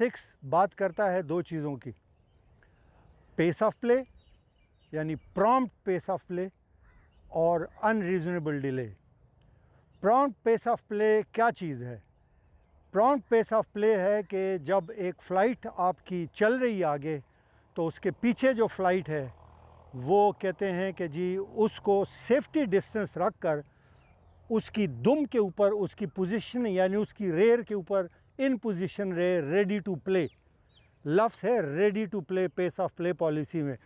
6 बात करता है दो चीज़ों की, पेस ऑफ प्ले यानी प्रॉम्प्ट पेस ऑफ प्ले और unreasonable delay. Prompt pace of play क्या चीज़ है? प्रॉम्प्ट पेस ऑफ प्ले है कि जब एक फ़्लाइट आपकी चल रही है आगे, तो उसके पीछे जो फ़्लाइट है वो कहते हैं कि जी उसको सेफ्टी डिस्टेंस रख कर उसकी दुम के ऊपर उसकी पोजीशन यानी उसकी रेयर के ऊपर इन पोजीशन रहे, रेडी टू प्ले। लफ्ज़ है ready to play pace of play policy में।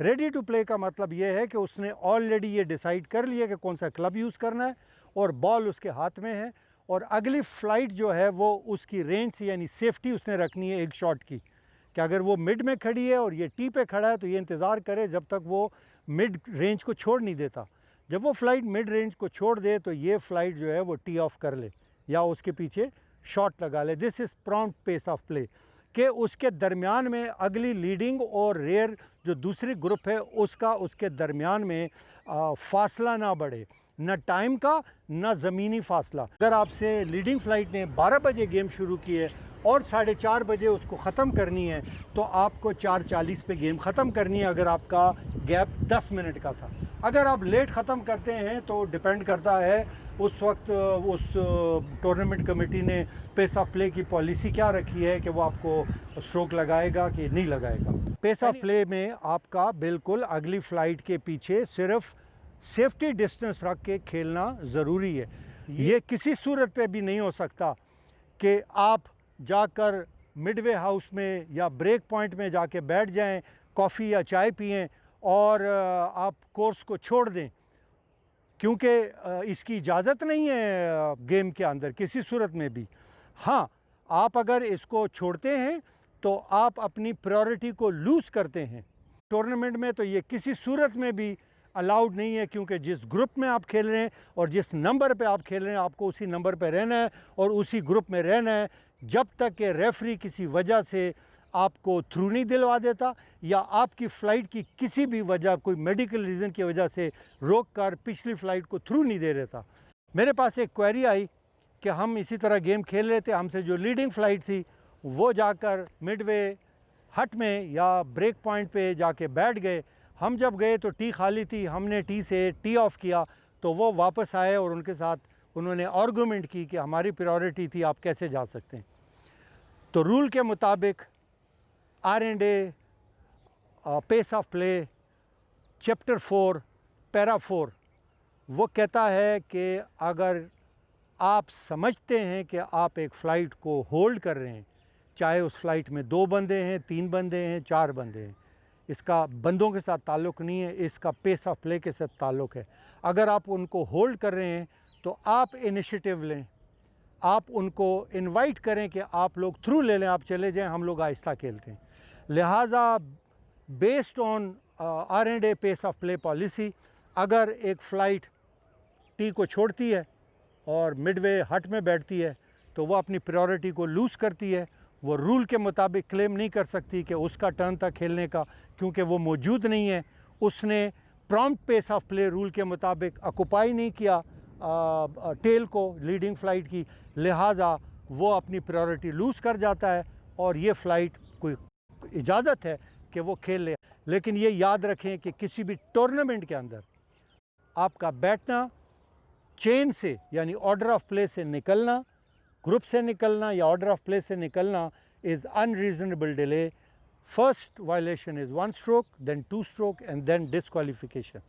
रेडी टू प्ले का मतलब ये है कि उसने ऑलरेडी ये डिसाइड कर लिया कि कौन सा क्लब यूज़ करना है और बॉल उसके हाथ में है, और अगली फ़्लाइट जो है वो उसकी रेंज से यानी सेफ्टी उसने रखनी है एक शॉट की, कि अगर वो मिड में खड़ी है और ये टी पे खड़ा है तो ये इंतज़ार करे जब तक वो मिड रेंज को छोड़ नहीं देता। जब वो फ़्लाइट मिड रेंज को छोड़ दे तो ये फ़्लाइट जो है वो टी ऑफ कर ले या उसके पीछे शॉट लगा ले। This is prompt pace of play, कि उसके दरमियान में अगली लीडिंग और रेयर जो दूसरी ग्रुप है उसका उसके दरमियान में फासला ना बढ़े, न टाइम का न ज़मीनी फासला। अगर आपसे लीडिंग फ़्लाइट ने 12 बजे गेम शुरू की है और 4:30 बजे उसको ख़त्म करनी है तो आपको 4:40 पे गेम ख़त्म करनी है, अगर आपका गैप 10 मिनट का था। अगर आप लेट ख़त्म करते हैं तो डिपेंड करता है उस वक्त उस टूर्नामेंट कमेटी ने पेस ऑफ प्ले की पॉलिसी क्या रखी है कि वो आपको स्ट्रोक लगाएगा कि नहीं लगाएगा। पेस ऑफ प्ले में आपका बिल्कुल अगली फ़्लाइट के पीछे सिर्फ सेफ्टी डिस्टेंस रख के खेलना ज़रूरी है। ये किसी सूरत पे भी नहीं हो सकता कि आप जाकर मिडवे हाउस में या ब्रेक पॉइंट में जाके बैठ जाएं, कॉफ़ी या चाय पिएं और आप कोर्स को छोड़ दें, क्योंकि इसकी इजाज़त नहीं है गेम के अंदर किसी सूरत में भी। हाँ, आप अगर इसको छोड़ते हैं तो आप अपनी प्रायोरिटी को लूज़ करते हैं। टूर्नामेंट में तो ये किसी सूरत में भी अलाउड नहीं है, क्योंकि जिस ग्रुप में आप खेल रहे हैं और जिस नंबर पे आप खेल रहे हैं आपको उसी नंबर पे रहना है और उसी ग्रुप में रहना है जब तक कि रेफरी किसी वजह से आपको थ्रू नहीं दिलवा देता या आपकी फ़्लाइट की किसी भी वजह, कोई मेडिकल रीज़न की वजह से रोक कर पिछली फ़्लाइट को थ्रू नहीं दे देता। मेरे पास एक क्वेरी आई कि हम इसी तरह गेम खेल रहे थे, हमसे जो लीडिंग फ़्लाइट थी वो जाकर मिडवे हट में या ब्रेक पॉइंट पे जाके बैठ गए। हम जब गए तो टी खाली थी, हमने टी से टी ऑफ किया तो वो वापस आए और उनके साथ उन्होंने आर्गूमेंट की कि हमारी प्रायोरिटी थी, आप कैसे जा सकते हैं। तो रूल के मुताबिक R&A pace of play chapter 4 para 4 वो कहता है कि अगर आप समझते हैं कि आप एक फ़्लाइट को होल्ड कर रहे हैं, चाहे उस फ़्लाइट में 2 बंदे हैं, 3 बंदे हैं, 4 बंदे हैं, इसका बंदों के साथ ताल्लुक़ नहीं है, इसका पेस ऑफ प्ले के साथ ताल्लुक़ है। अगर आप उनको होल्ड कर रहे हैं तो आप इनिशिएटिव लें, आप उनको इनवाइट करें कि आप लोग थ्रू ले लें, आप चले जाएं, हम लोग आहिस्ता खेलते हैं। लिहाजा based on R&A pace of play policy, अगर एक फ़्लाइट टी को छोड़ती है और मिडवे हट में बैठती है तो वो अपनी प्रायोरिटी को लूज़ करती है। वो रूल के मुताबिक क्लेम नहीं कर सकती कि उसका टर्न था खेलने का, क्योंकि वो मौजूद नहीं है, उसने prompt pace of play rule के मुताबिक ऑक्युपाई नहीं किया टेल को लीडिंग फ़्लाइट की, लिहाजा वो अपनी प्रायोरिटी लूज़ कर जाता है और ये फ़्लाइट कोई इजाज़त है कि वो खेल ले। लेकिन ये याद रखें कि किसी भी टूर्नामेंट के अंदर आपका बैठना चेन से यानी ऑर्डर ऑफ प्ले से निकलना, ग्रुप से निकलना या ऑर्डर ऑफ प्ले से निकलना is unreasonable delay. First violation is 1 stroke, then 2 stroke and then disqualification.